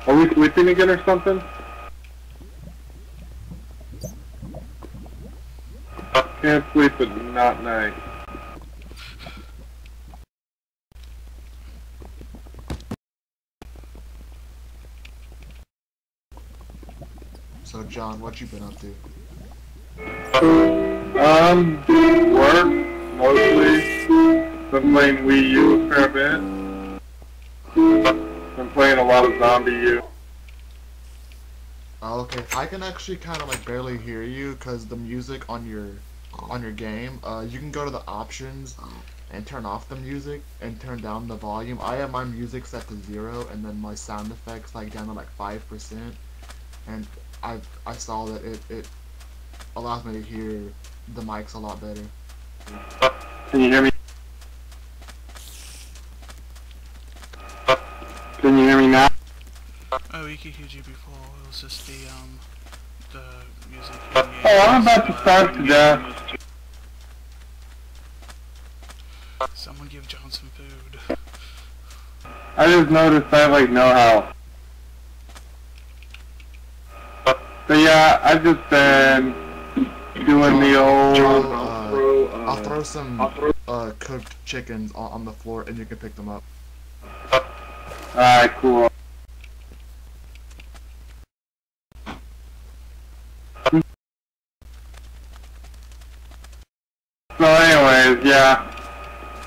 Are we switching again or something? Can't sleep at not night. So John, what you been up to? Work, mostly. Been playing Wii U a fair bit. Been playing a lot of Zombie U. Oh, okay, I can actually kind of like barely hear you because the music on your game. You can go to the options and turn off the music and turn down the volume. I have my music set to 0 and then my sound effects like down to like 5%, and I saw that it allows me to hear the mics a lot better. Can you hear me? Can you hear me now? Oh, we could hear you before. It was just the music. Oh, I'm about to starve to death. Someone give John some food. I just noticed I have like no health. But yeah, I've just been doing the old... I'll throw some cooked chickens on the floor and you can pick them up. Alright, cool. So anyways, yeah,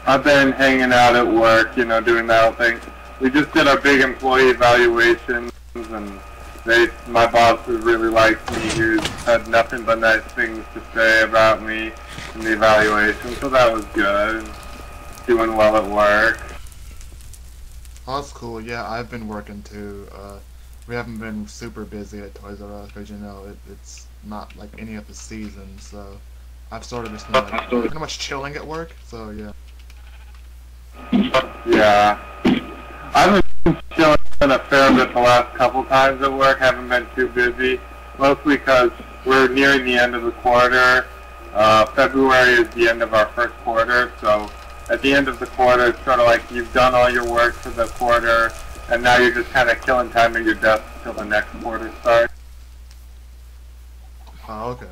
I've been hanging out at work, you know, doing that whole thing. We just did our big employee evaluations, and my boss who really likes me, who's had nothing but nice things to say about me in the evaluation, so that was good. Doing well at work. Oh, that's cool. Yeah, I've been working too. We haven't been super busy at Toys R Us because, you know, it's not like any of the seasons, so I've sort of just been like pretty much chilling at work, so yeah. Yeah. I've been chilling a fair bit the last couple times at work, haven't been too busy, mostly because we're nearing the end of the quarter. February is the end of our first quarter, so at the end of the quarter it's sort of like you've done all your work for the quarter, and now you're just kind of killing time at your desk until the next quarter starts. Oh, okay.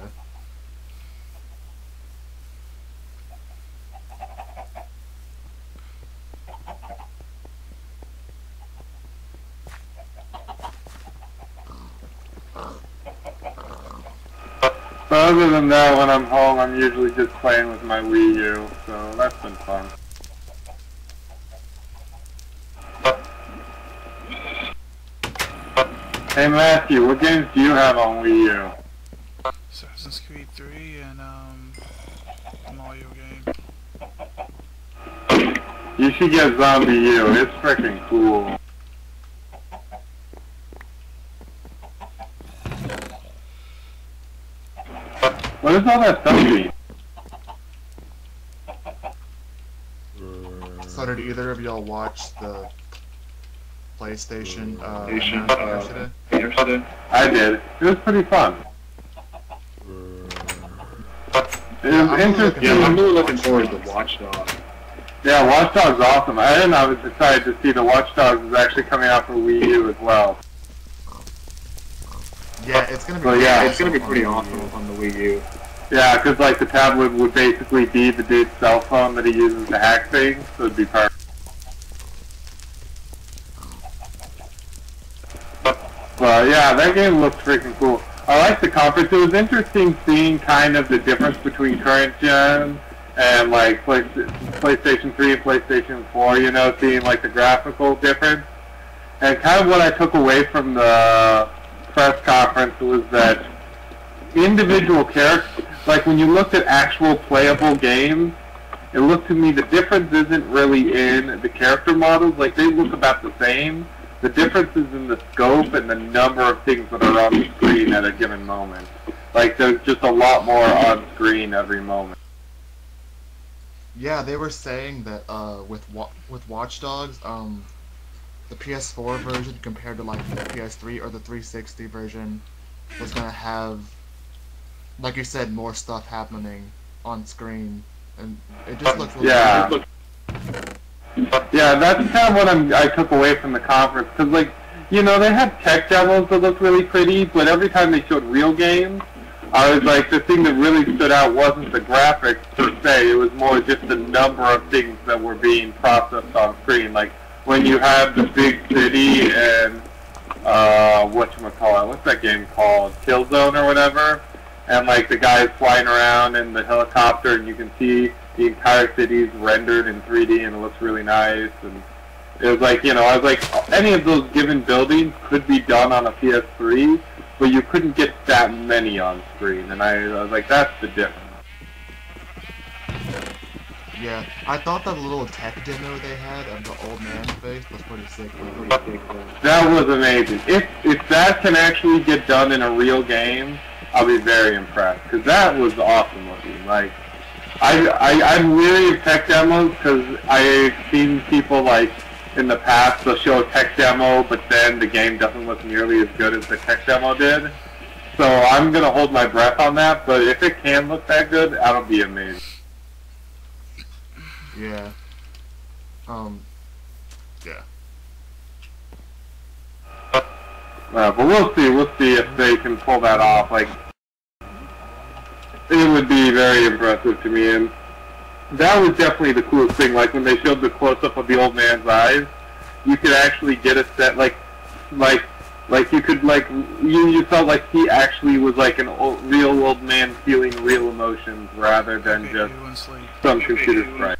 But other than that, when I'm home, I'm usually just playing with my Wii U, so that's been fun. Hey Matthew, what games do you have on Wii U? Assassin's Creed 3 and Mario game. You should get Zombie U, it's freaking cool. What is all that stuff mean? So did either of y'all watch the PlayStation yesterday? I did. It was pretty fun. It was interesting. Yeah, I'm really looking forward to Watch Dogs. Yeah, Watch Dogs is awesome. I was excited to see the Watch Dogs is actually coming out for Wii U as well. Yeah, it's gonna be. So, yeah, it's gonna be pretty awesome on the Wii U. Yeah, because like the tablet would basically be the dude's cell phone that he uses to hack things, so it'd be perfect. But yeah, that game looks freaking cool. I like the conference. It was interesting seeing kind of the difference between current gen and like PlayStation 3 and PlayStation 4, you know, seeing like the graphical difference. And kind of what I took away from the press conference was that individual characters, like when you looked at actual playable games, it looked to me the difference isn't really in the character models, like they look about the same. The difference is in the scope and the number of things that are on the screen at a given moment. Like there's just a lot more on screen every moment. Yeah, they were saying that with Watch Dogs, the PS4 version compared to like the PS3 or the 360 version was gonna have, like you said, more stuff happening on screen, and it just looks really yeah. Yeah, that's kind of what I took away from the conference, because like you know, they had tech demos that looked really pretty, but every time they showed real games, I was like, the thing that really stood out wasn't the graphics per se, it was more just the number of things that were being processed on screen. Like, when you have the big city and, what's that game called? Killzone or whatever? And, like, the guy's flying around in the helicopter and you can see the entire city's rendered in 3D and it looks really nice. And it was like, you know, I was like, any of those given buildings could be done on a PS3, but you couldn't get that many on screen, and I was like, that's the difference. Yeah, I thought that little tech demo they had of the old man face was pretty sick. That was amazing. If that can actually get done in a real game, I'll be very impressed, because that was awesome looking. Like, I'm weary of tech demos, because I've seen people, like, in the past, they'll show a tech demo, but then the game doesn't look nearly as good as the tech demo did. So I'm going to hold my breath on that, but if it can look that good, that'll be amazing. Yeah. Yeah. But we'll see if they can pull that off. Like, it would be very impressive to me, and that was definitely the coolest thing. Like, when they showed the close-up of the old man's eyes, you could actually get a set, like you could, like, you felt like he actually was like real old man feeling real emotions rather than just some computer sprite.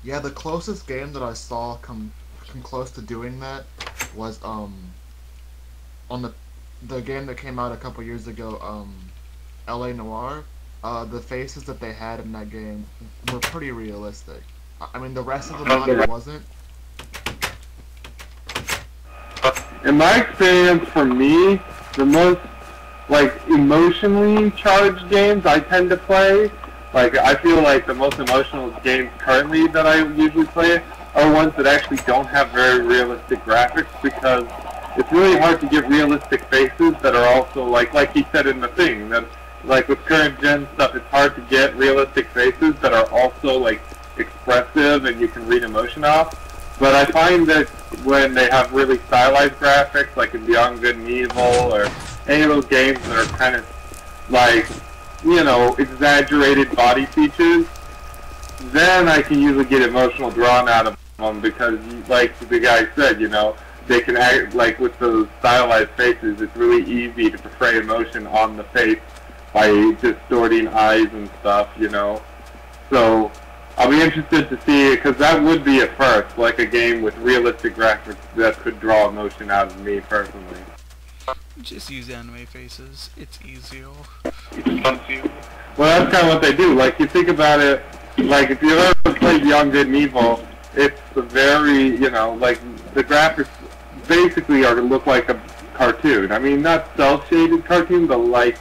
Yeah, the closest game that I saw come close to doing that was on the game that came out a couple years ago, LA Noire. The faces that they had in that game were pretty realistic. I mean, the rest of the body wasn't. In my experience, for me, the most, like, emotionally charged games I tend to play, like, I feel like the most emotional games currently that I usually play are ones that actually don't have very realistic graphics, because it's really hard to get realistic faces that are also, like he said in the thing, that, like, with current gen stuff, it's hard to get realistic faces that are also, like, expressive and you can read emotion off. But I find that when they have really stylized graphics, like in Beyond Good and Evil, or any of those games that are kind of, like, you know, exaggerated body features, then I can usually get emotional drawn out of them, because, like the guy said, you know, they can act, like, with those stylized faces, it's really easy to portray emotion on the face by distorting eyes and stuff, you know. So I'll be interested to see, because that would be a first, like a game with realistic graphics that could draw emotion out of me personally. Just use anime faces. It's easier. Well, that's kind of what they do. Like, you think about it, like, if you ever played Beyond Good and Evil, it's very, you know, like, the graphics basically are to look like a cartoon. I mean, not cel-shaded cartoon, but, like,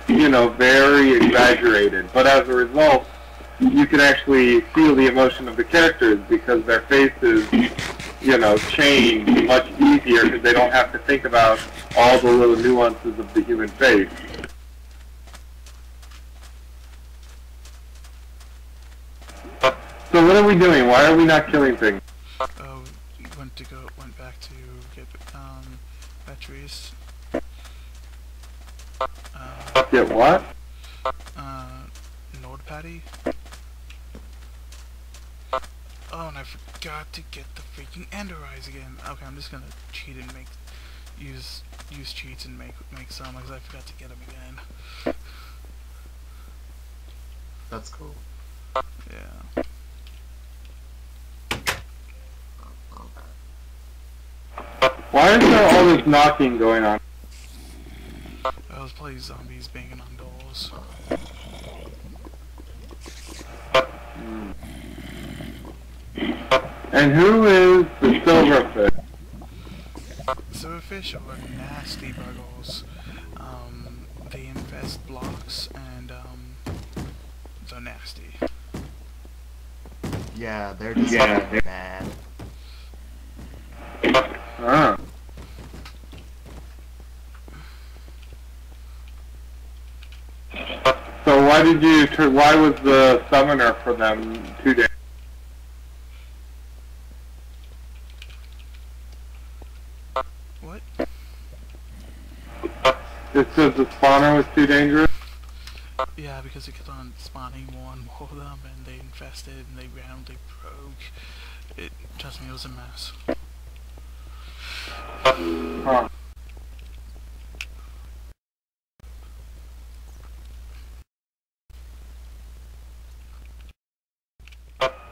you know, very exaggerated. But as a result, you can actually feel the emotion of the characters, because their faces, you know, change much easier, because they don't have to think about all the little nuances of the human face. So what are we doing? Why are we not killing things? Oh, went back to get batteries. Get what? Node patty. Oh, and I forgot to get the freaking Ender eyes again. Okay, I'm just gonna cheat and use cheats and make some, because I forgot to get them again. That's cool. Yeah. Why is there all this knocking going on? I was playing zombies banging on doors. And who is the Silverfish? Silverfish are nasty buggles. They infest blocks, and they're nasty. Yeah, they're just bad. Ah. So why was the summoner for them 2 days? What? Just because the spawner was too dangerous? Yeah, because it kept on spawning more and more of them, and they infested, and they randomly broke. Trust me, it was a mess. Huh.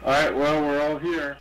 Alright, well, we're all here.